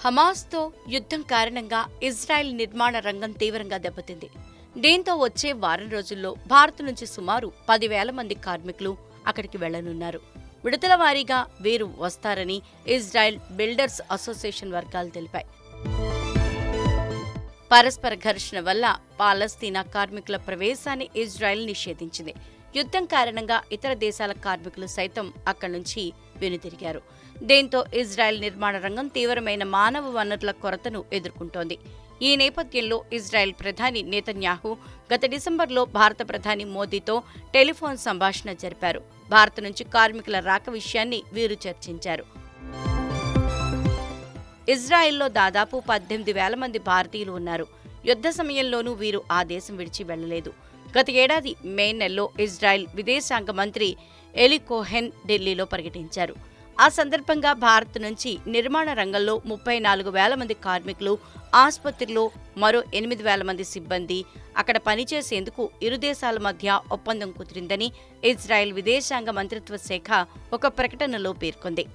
హమాస్తో యుద్ధం కారణంగా ఇజ్రాయెల్ నిర్మాణ రంగం తీవ్రంగా దెబ్బతింది. దీంతో వచ్చే వారం రోజుల్లో భారత్ నుంచి సుమారు 10,000 మంది కార్మికులు అక్కడికి వెళ్లనున్నారు. విడతల వారీగా వీరు వస్తారని ఇజ్రాయెల్ బిల్డర్స్ అసోసియేషన్ వర్గాలు తెలిపాయి. పరస్పర ఘర్షణ వల్ల పాలస్తీనా కార్మికుల ప్రవేశాన్ని ఇజ్రాయెల్ నిషేధించింది. యుద్ధం కారణంగా ఇతర దేశాల కార్మికులు సైతం అక్కడి నుంచి వెనుతిరిగారు. దీంతో ఇజ్రాయెల్ నిర్మాణ రంగం తీవ్రమైన మానవ వనరుల కొరతను ఎదుర్కొంటోంది. ఈ నేపథ్యంలో ఇజ్రాయెల్ ప్రధాని నెతన్యాహు గత డిసెంబర్లో భారత ప్రధాని మోదీతో టెలిఫోన్ సంభాషణ జరిపారు. భారత్ నుంచి కార్మికుల రాక విషయాన్ని వీరు చర్చించారు. ఇజ్రాయెల్లో దాదాపు 18,000 మంది భారతీయులు ఉన్నారు. యుద్ధ సమయంలోనూ వీరు ఆ దేశం విడిచి వెళ్లలేదు. గత ఏడాది మే నెలలో ఇజ్రాయెల్ విదేశాంగ మంత్రి ఎలి కోహెన్ ఢిల్లీలో పర్యటించారు. ఆ సందర్భంగా భారత్ నుంచి నిర్మాణ రంగంలో 34,000 మంది కార్మికులు, ఆసుపత్రిలో మరో 8,000 మంది సిబ్బంది అక్కడ పనిచేసేందుకు ఇరు దేశాల మధ్య ఒప్పందం కుదిరిందని ఇజ్రాయెల్ విదేశాంగ మంత్రిత్వ శాఖ ఒక ప్రకటనలో పేర్కొంది.